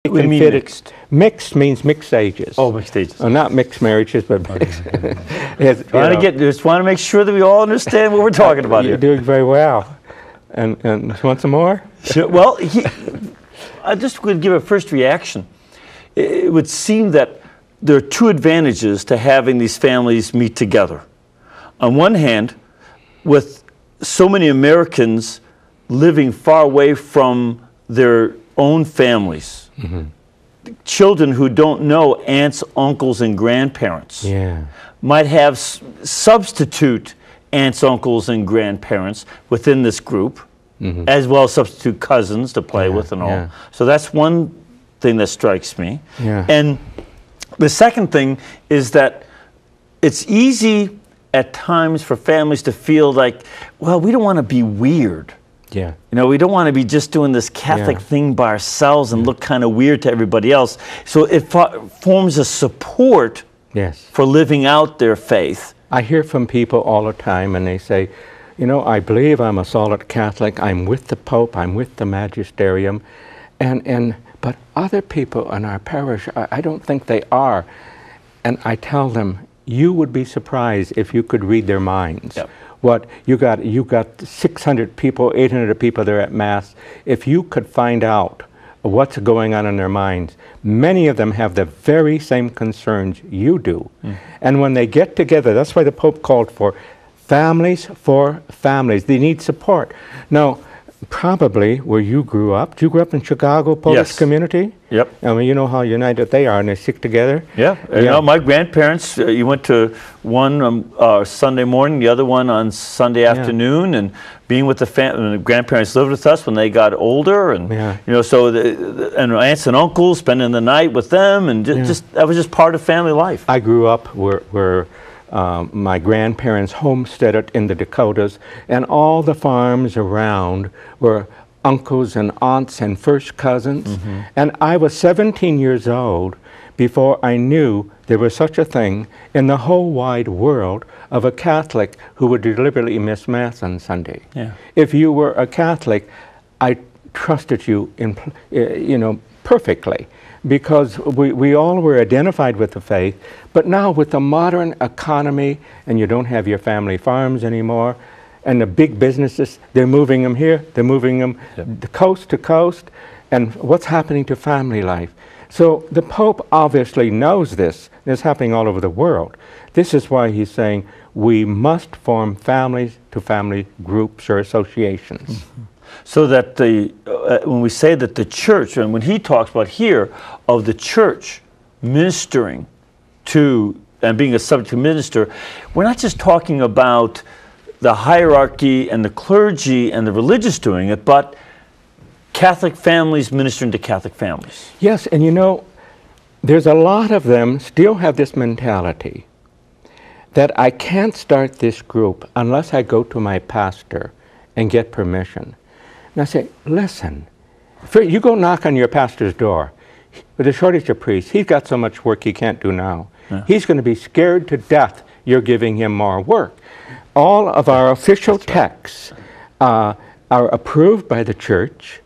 What do you mean mixed? Mixed means mixed ages. Oh, mixed ages. Not mixed marriages, but just want to make sure that we all understand what we're talking about You're here. doing very well. And want some more? Sure. Well, I just would give a first reaction. It would seem that there are two advantages to having these families meet together. On one hand, with so many Americans living far away from their own families, children who don't know aunts, uncles, and grandparents might have substitute aunts, uncles, and grandparents within this group, as well as substitute cousins to play with and all. So that's one thing that strikes me. And the second thing is that it's easy at times for families to feel like, well, we don't want to be weird. You know, we don't want to be just doing this Catholic thing by ourselves and look kind of weird to everybody else. So it forms a support for living out their faith. I hear from people all the time, and they say, you know, I believe I'm a solid Catholic. I'm with the Pope. I'm with the Magisterium. But other people in our parish, I don't think they are. And I tell them, you would be surprised if you could read their minds. What you got 600 people, 800 people there at Mass. If you could find out what's going on in their minds, many of them have the very same concerns you do. And when they get together, that's why the Pope called for families for families. They need support. Now, probably where you grew up in Chicago, Polish community? I mean, you know how united they are, and they stick together? You know, my grandparents, you went to one Sunday morning, the other one on Sunday afternoon, and being with the family. The grandparents lived with us when they got older, and you know, so and aunts and uncles, spending the night with them, and just that was just part of family life. I grew up where my grandparents homesteaded in the Dakotas, and all the farms around were uncles and aunts and first cousins. And I was 17 years old before I knew there was such a thing in the whole wide world of a Catholic who would deliberately miss Mass on Sunday. If you were a Catholic, I trusted you you know, perfectly, because we all were identified with the faith. But now with the modern economy, and you don't have your family farms anymore, and the big businesses, they're moving them here, they're moving them coast to coast, and what's happening to family life? So the Pope obviously knows this. It's happening all over the world. This is why he's saying we must form families to family groups or associations. So that when we say that the church, and when he talks about here of the church ministering to and being a subject minister, we're not just talking about the hierarchy and the clergy and the religious doing it, but Catholic families ministering to Catholic families. Yes, and you know, there's a lot of them still have this mentality that I can't start this group unless I go to my pastor and get permission. And I say, listen, you go knock on your pastor's door. With a shortage of priests, he's got so much work he can't do now. He's going to be scared to death you're giving him more work. All of our official texts are approved by the church.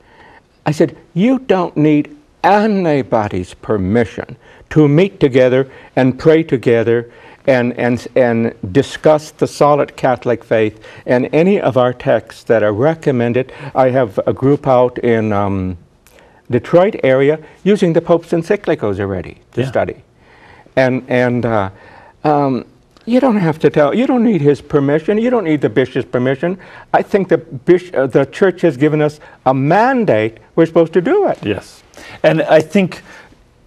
I said, you don't need anybody's permission to meet together and pray together and discuss the solid Catholic faith and any of our texts that are recommended. I have a group out in Detroit area using the Pope's encyclicals already to study. And you don't have to tell, you don't need his permission, you don't need the bishop's permission. I think the church has given us a mandate, we're supposed to do it. Yes, and I think,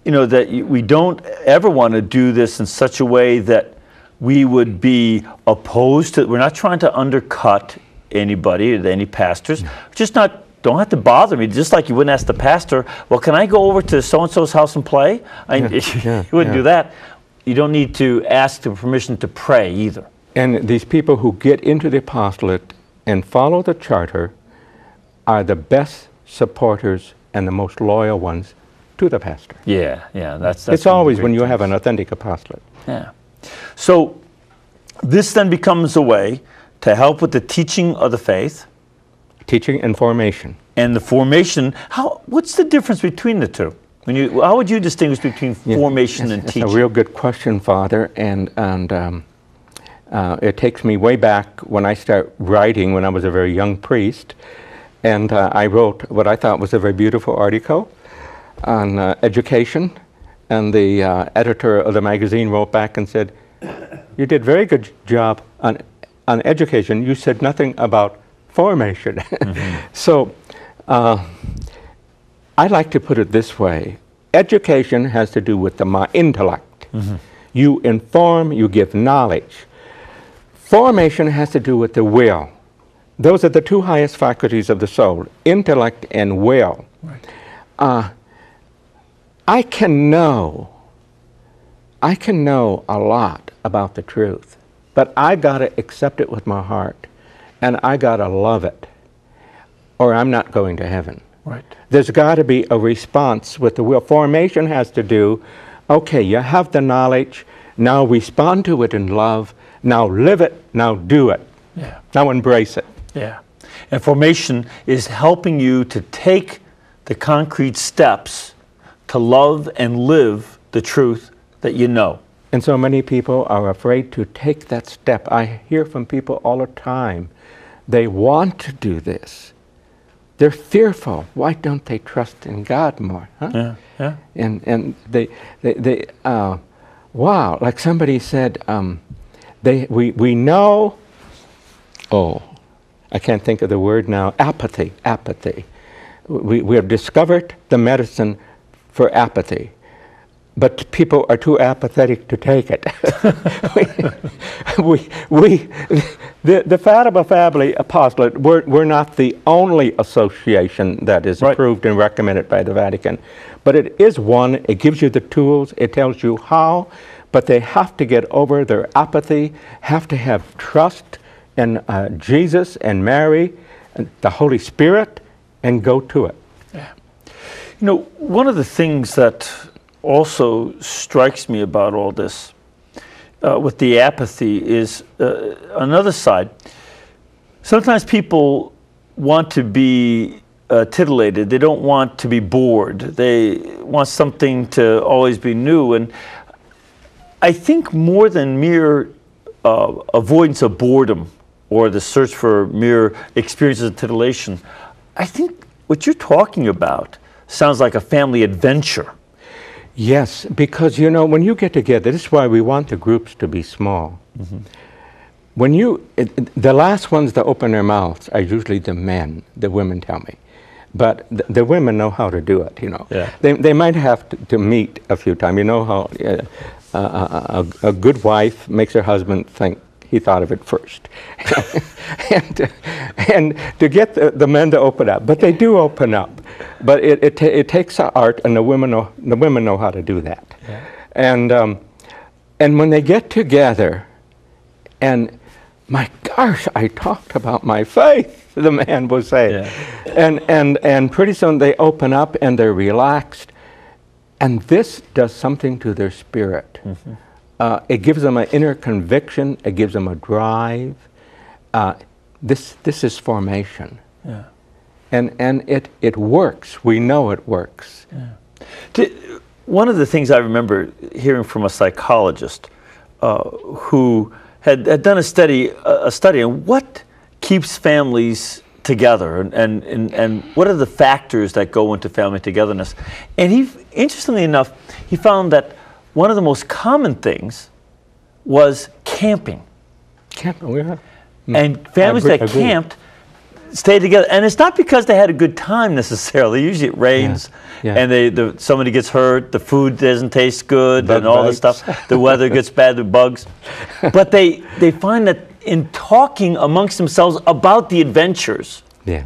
you know, that we don't ever want to do this in such a way that we would be opposed to, we're not trying to undercut anybody, any pastors, just don't have to bother me, just like you wouldn't ask the pastor, well, can I go over to so-and-so's house and play? You wouldn't do that. You don't need to ask for permission to pray either. And these people who get into the apostolate and follow the charter are the best supporters and the most loyal ones to the pastor. That's it's always when you have an authentic apostolate. So this then becomes a way to help with the teaching of the faith. Teaching and formation. And the formation, what's the difference between the two? How would you distinguish between formation and teaching? It's a real good question, Father, and it takes me way back when I started writing when I was a very young priest, and I wrote what I thought was a very beautiful article on education, and the editor of the magazine wrote back and said, "You did a very good job on education. You said nothing about formation." So I like to put it this way. Education has to do with the intellect. You inform, you give knowledge. Formation has to do with the will. Those are the two highest faculties of the soul, intellect and will. Right. I can know a lot about the truth, but I got to accept it with my heart, and I got to love it, or I'm not going to heaven. Right. There's got to be a response with the will. Formation has to do, okay, you have the knowledge, now respond to it in love, now live it, now do it. Yeah. Now embrace it. Yeah. And formation is helping you to take the concrete steps to love and live the truth that you know. And so many people are afraid to take that step. I hear from people all the time. They want to do this. They're fearful. Why don't they trust in God more? Huh? Yeah, yeah. And they wow, like somebody said, we know, I can't think of the word now, apathy. We have discovered the medicine for apathy, but people are too apathetic to take it. The Fatima Family Apostolate, we're not the only association that is approved and recommended by the Vatican, but it is one. It gives you the tools, it tells you how, but they have to get over their apathy, have to have trust in Jesus and Mary and the Holy Spirit, and go to it. Yeah. You know, one of the things that also strikes me about all this with the apathy is another side. Sometimes people want to be titillated. They don't want to be bored. They want something to always be new. And I think more than mere avoidance of boredom or the search for mere experiences of titillation, I think what you're talking about sounds like a family adventure. Yes, because you know, when you get together, this is why we want the groups to be small. When the last ones that open their mouths are usually the men, the women tell me. But the women know how to do it, you know. Yeah. They might have to meet a few times. You know how a good wife makes her husband think he thought of it first. and to get the men to open up. But they do open up. But it takes art, and the women know how to do that. Yeah. And when they get together, and my gosh, I talked about my faith, the man will say. Yeah. And pretty soon they open up and they're relaxed. And this does something to their spirit. It gives them an inner conviction. It gives them a drive. This is formation. Yeah. And it works. We know it works. Yeah. One of the things I remember hearing from a psychologist who had done a study on what keeps families together and what are the factors that go into family togetherness. And he, interestingly enough, he found that one of the most common things was camping. Camping, yeah. And families that camped stayed together. And it's not because they had a good time necessarily. Usually it rains and somebody gets hurt, the food doesn't taste good, and all this stuff. The weather gets bad, the bugs. But they find that in talking amongst themselves about the adventures, they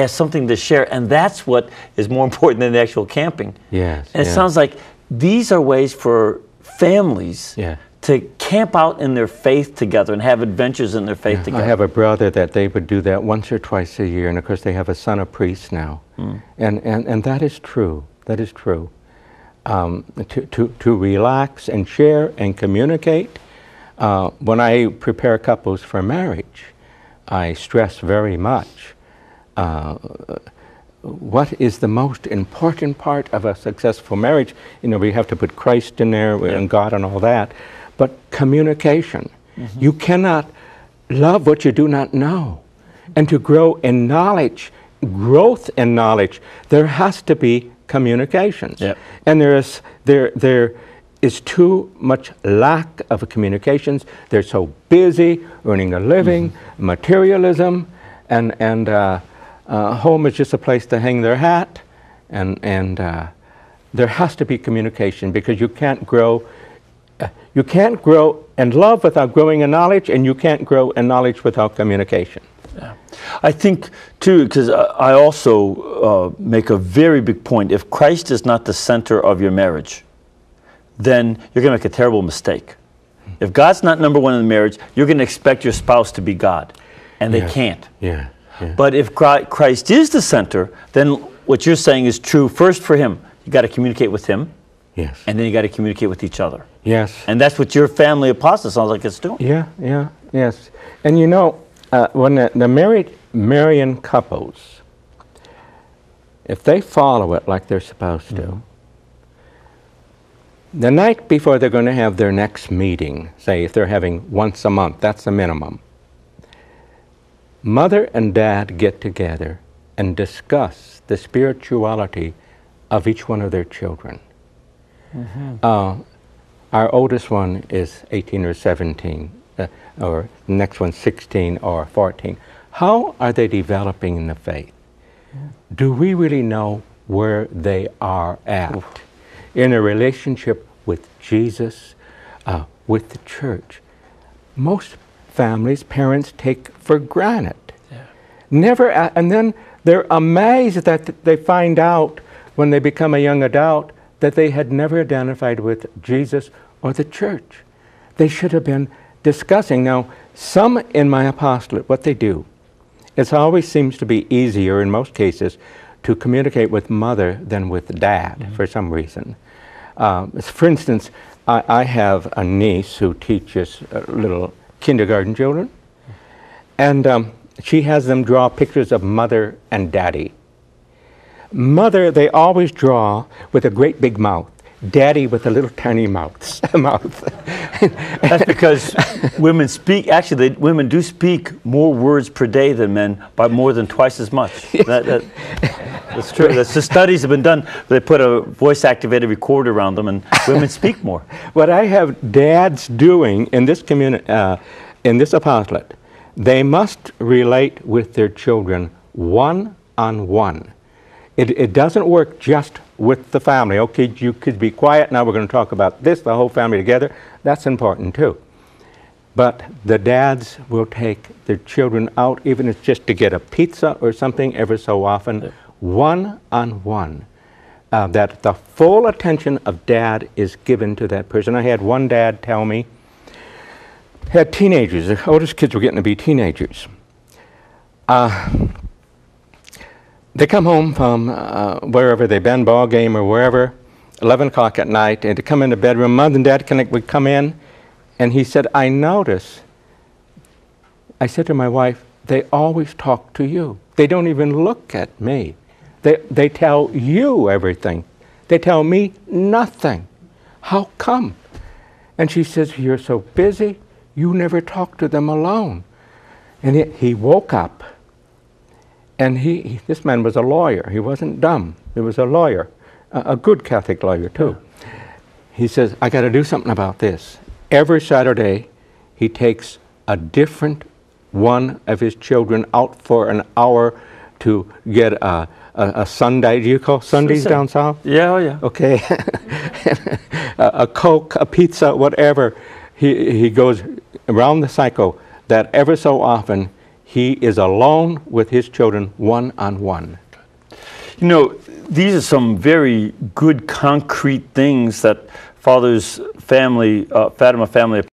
have something to share, and that's what is more important than the actual camping. And it sounds like these are ways for families to camp out in their faith together and have adventures in their faith together. I have a brother that they would do that once or twice a year, and of course they have a son of priest now. And that is true. That is true. To relax and share and communicate. When I prepare couples for marriage, I stress very much what is the most important part of a successful marriage? You know, we have to put Christ in there and God and all that, but communication. You cannot love what you do not know. And to grow in knowledge, growth in knowledge, there has to be communications. And there is too much lack of communications. They're so busy earning a living, materialism, and home is just a place to hang their hat. And there has to be communication, because you can't grow in love without growing in knowledge, and you can't grow in knowledge without communication. I think, too, because I also make a very big point, if Christ is not the center of your marriage, then you're going to make a terrible mistake. If God's not number one in the marriage, you're going to expect your spouse to be God, and they can't. But if Christ is the center, then what you're saying is true first for him. You got to communicate with him, and then you got to communicate with each other. And that's what your family apostle sounds like it's doing. Yes. And you know, when the marrying couples, if they follow it like they're supposed to, the night before they're going to have their next meeting, say if they're having once a month, that's the minimum, mother and dad get together and discuss the spirituality of each one of their children. Our oldest one is 18 or 17, or the next one's 16 or 14. How are they developing in the faith? Do we really know where they are at in a relationship with Jesus, with the church? Most families, parents take for granted. Never, and then they're amazed that they find out when they become a young adult that they had never identified with Jesus or the church. They should have been discussing. Now, some in my apostolate, what they do, it always seems to be easier in most cases to communicate with mother than with dad for some reason. For instance, I have a niece who teaches little kindergarten children, and she has them draw pictures of mother and daddy. Mother, they always draw with a great big mouth. Daddy with a little tiny mouth. That's because women speak, actually women do speak more words per day than men, by more than twice as much. That's true. That's the studies have been done. They put a voice-activated recorder around them, and women speak more. What I have dads doing in this in this apostolate, they must relate with their children one-on-one. It doesn't work just with the family. Okay, you could be quiet, now we're going to talk about this, the whole family together. That's important too. But the dads will take their children out, even if it's just to get a pizza or something every so often, one-on-one. That the full attention of dad is given to that person. I had one dad tell me, had teenagers, the oldest kids were getting to be teenagers. They come home from wherever they've been, ball game or wherever, 11 o'clock at night, and to come in the bedroom, mom and dad would come in, and he said, I notice, I said to my wife, they always talk to you. They don't even look at me. They tell you everything. They tell me nothing. How come? And she says, you're so busy, you never talk to them alone. And he woke up. And this man was a lawyer. He wasn't dumb. He was a lawyer, a good Catholic lawyer too. He says, I got to do something about this. Every Saturday, he takes a different one of his children out for an hour to get a Sunday. Do you call Sundays down south? Yeah. Okay. A Coke, a pizza, whatever. He goes around the cycle that ever so often he is alone with his children one-on-one. You know, these are some very good concrete things that Fatima family